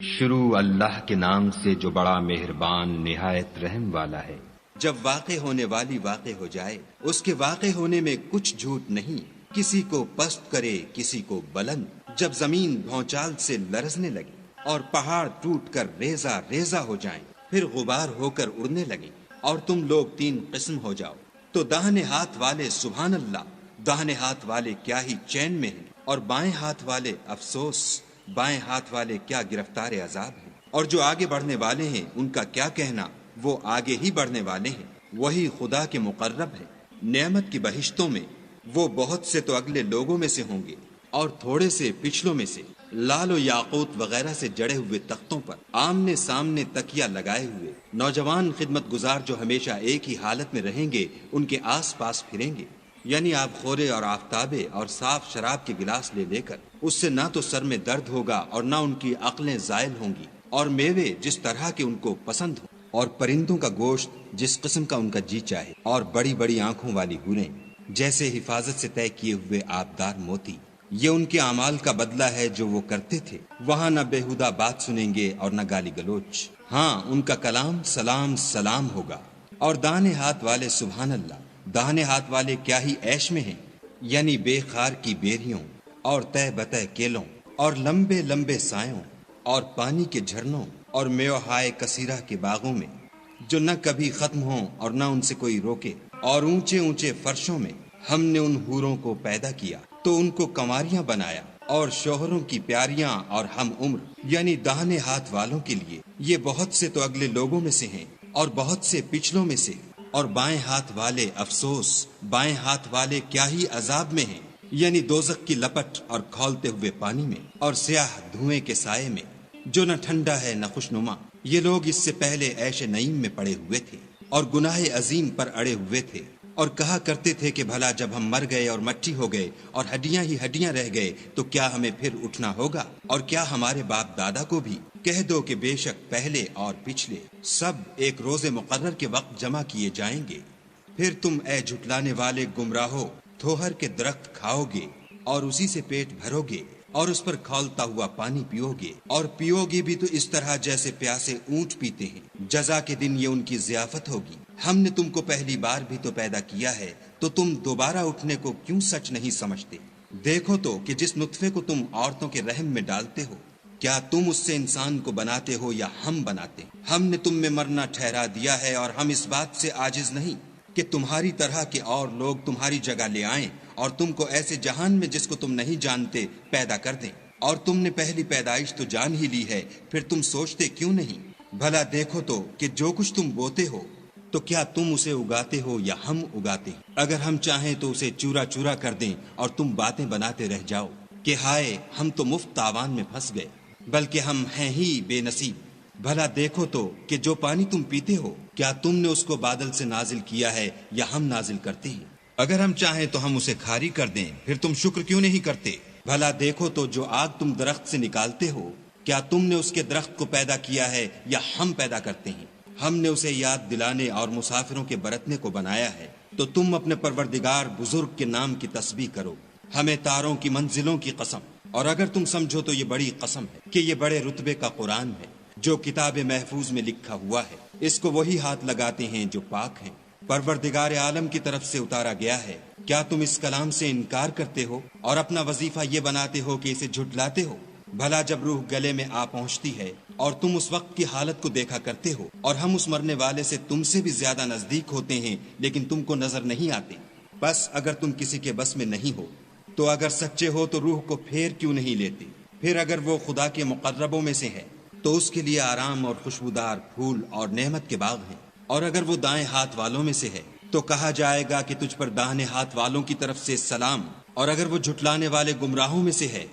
شروع اللہ کے نام سے جو بڑا مہربان نہایت رحم والا ہے۔ جب واقع ہونے والی واقع ہو جائے، اس کے واقع ہونے میں کچھ جھوٹ نہیں، کسی کو پست کرے کسی کو بلند۔ جب زمین بھونچال سے لرزنے لگی اور پہاڑ ٹوٹ کر ریزہ ریزہ ہو جائیں، پھر غبار ہو کر اڑنے لگیں اور تم لوگ تین قسم ہو جاؤ، تو داہنے ہاتھ والے سبحان اللہ، داہنے ہاتھ والے کیا ہی چین میں ہیں، اور بائیں ہاتھ والے افسوس، بائیں ہاتھ والے کیا گرفتار عذاب ہیں۔ اور جو آگے بڑھنے والے ہیں ان کا کیا کہنا، وہ آگے ہی بڑھنے والے ہیں، وہی خدا کے مقرب ہے۔ نعمت کی بہشتوں میں وہ بہت سے تو اگلے لوگوں میں سے ہوں گے اور تھوڑے سے پچھلوں میں سے، لال و یاقوت وغیرہ سے جڑے ہوئے تختوں پر آمنے سامنے تکیہ لگائے ہوئے نوجوان خدمت گزار جو ہمیشہ ایک ہی حالت میں رہیں گے، ان کے آس پاس پھریں گے، یعنی آب خورے اور آفتابے اور صاف شراب کے گلاس لے لے کر۔ اس سے نہ تو سر میں درد ہوگا اور نہ ان کی عقلیں زائل ہوں گی، اور میوے جس طرح کے ان کو پسند ہوں، اور پرندوں کا گوشت جس قسم کا ان کا جی چاہے، اور بڑی بڑی آنکھوں والی حوریں جیسے حفاظت سے طے کیے ہوئے آبدار موتی۔ یہ ان کے اعمال کا بدلہ ہے جو وہ کرتے تھے۔ وہاں نہ بےہودہ بات سنیں گے اور نہ گالی گلوچ، ہاں ان کا کلام سلام سلام ہوگا۔ اور داہنے ہاتھ والے سبحان اللہ، داہنے ہاتھ والے کیا ہی عیش میں ہیں، یعنی بے خار کی بیریوں اور تہ بتہ کیلوں اور لمبے لمبے سایوں اور پانی کے جھرنوں اور میوہائے کثیرہ کے باغوں میں جو نہ کبھی ختم ہوں اور نہ ان سے کوئی روکے۔ اور اونچے اونچے فرشوں میں ہم نے ان حوروں کو پیدا کیا تو ان کو کنواریاں بنایا، اور شوہروں کی پیاریاں اور ہم عمر، یعنی داہنے ہاتھ والوں کے لیے یہ بہت سے تو اگلے لوگوں میں سے ہیں اور بہت سے پچھلوں میں سے۔ اور بائیں ہاتھ والے افسوس، بائیں ہاتھ والے کیا ہی عذاب میں ہیں، یعنی دوزخ کی لپٹ اور کھولتے ہوئے پانی میں اور سیاہ دھوئیں کے سائے میں جو نہ ٹھنڈا ہے نہ خوشنما۔ یہ لوگ اس سے پہلے عیش نعیم میں پڑے ہوئے تھے اور گناہ عظیم پر اڑے ہوئے تھے، اور کہا کرتے تھے کہ بھلا جب ہم مر گئے اور مٹی ہو گئے اور ہڈیاں ہی ہڈیاں رہ گئے تو کیا ہمیں پھر اٹھنا ہوگا؟ اور کیا ہمارے باپ دادا کو بھی؟ کہہ دو کہ بے شک پہلے اور پچھلے سب ایک روز مقرر کے وقت جمع کیے جائیں گے۔ پھر تم اے جھٹلانے والے گمراہو تھوہر کے درخت کھاؤ گے اور اسی سے پیٹ بھرو گے اور اس پر کھولتا ہوا پانی پیو گے، اور پیو گے بھی تو اس طرح جیسے پیاسے اونٹ پیتے ہیں۔ جزا کے دن یہ ان کی ضیافت ہوگی۔ ہم نے تم کو پہلی بار بھی تو پیدا کیا ہے، تو تم دوبارہ اٹھنے کو کیوں سچ نہیں سمجھتے؟ دیکھو تو کہ جس نطفے کو تم عورتوں کے رحم میں ڈالتے ہو، کیا تم اس سے انسان کو بناتے ہو یا ہم بناتے ہیں؟ ہم نے تم میں مرنا ٹھہرا دیا ہے، اور ہم اس بات سے عاجز نہیں کہ تمہاری طرح کے اور لوگ تمہاری جگہ لے آئیں اور تم کو ایسے جہان میں جس کو تم نہیں جانتے پیدا کر دیں۔ اور تم نے پہلی پیدائش تو جان ہی لی ہے، پھر تم سوچتے کیوں نہیں؟ بھلا دیکھو تو کہ جو کچھ تم بوتے ہو تو کیا تم اسے اگاتے ہو یا ہم اگاتے ہیں؟ اگر ہم چاہیں تو اسے چورا چورا کر دیں اور تم باتیں بناتے رہ جاؤ کہ ہائے ہم تو مفت تاوان میں پھنس گئے، بلکہ ہم ہیں ہی بے نصیب۔ بھلا دیکھو تو کہ جو پانی تم پیتے ہو کیا تم نے اس کو بادل سے نازل کیا ہے یا ہم نازل کرتے ہیں؟ اگر ہم چاہیں تو ہم اسے کھاری کر دیں، پھر تم شکر کیوں نہیں کرتے؟ بھلا دیکھو تو جو آگ تم درخت سے نکالتے ہو کیا تم نے اس کے درخت کو پیدا کیا ہے یا ہم پیدا کرتے ہیں؟ ہم نے اسے یاد دلانے اور مسافروں کے برتنے کو بنایا ہے، تو تم اپنے پروردگار بزرگ کے نام کی تسبیح کرو۔ ہمیں تاروں کی منزلوں کی قسم، اور اگر تم سمجھو تو یہ بڑی قسم ہے کہ یہ بڑے رتبے کا قرآن ہے جو کتاب محفوظ میں لکھا ہوا ہے، اس کو وہی ہاتھ لگاتے ہیں جو پاک ہیں، پروردگار عالم کی طرف سے اتارا گیا ہے۔ کیا تم اس کلام سے انکار کرتے ہو اور اپنا وظیفہ یہ بناتے ہو کہ اسے جھٹلاتے ہو؟ بھلا جب روح گلے میں آ پہنچتی ہے اور تم اس وقت کی حالت کو دیکھا کرتے ہو، اور ہم اس مرنے والے سے تم سے بھی زیادہ نزدیک ہوتے ہیں لیکن تم کو نظر نہیں آتے۔ بس اگر تم کسی کے بس میں نہیں ہو تو اگر سچے ہو تو روح کو پھیر کیوں نہیں لیتے؟ پھر اگر وہ خدا کے مقربوں میں سے ہے تو اس کے لیے آرام اور خوشبودار پھول اور نعمت کے باغ ہیں، اور اگر وہ دائیں ہاتھ والوں میں سے ہے تو کہا جائے گا کہ تجھ پر داہنے ہاتھ والوں کی طرف سے سلام، اور اگر وہ جھٹلانے والے گمراہوں میں سے ہے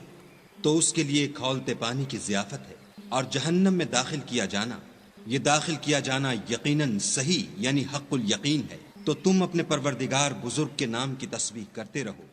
تو اس کے لیے کھولتے پانی کی ضیافت ہے، اور جہنم میں داخل کیا جانا، یہ داخل کیا جانا یقیناً صحیح یعنی حق الیقین ہے۔ تو تم اپنے پروردگار بزرگ کے نام کی تسبیح کرتے رہو۔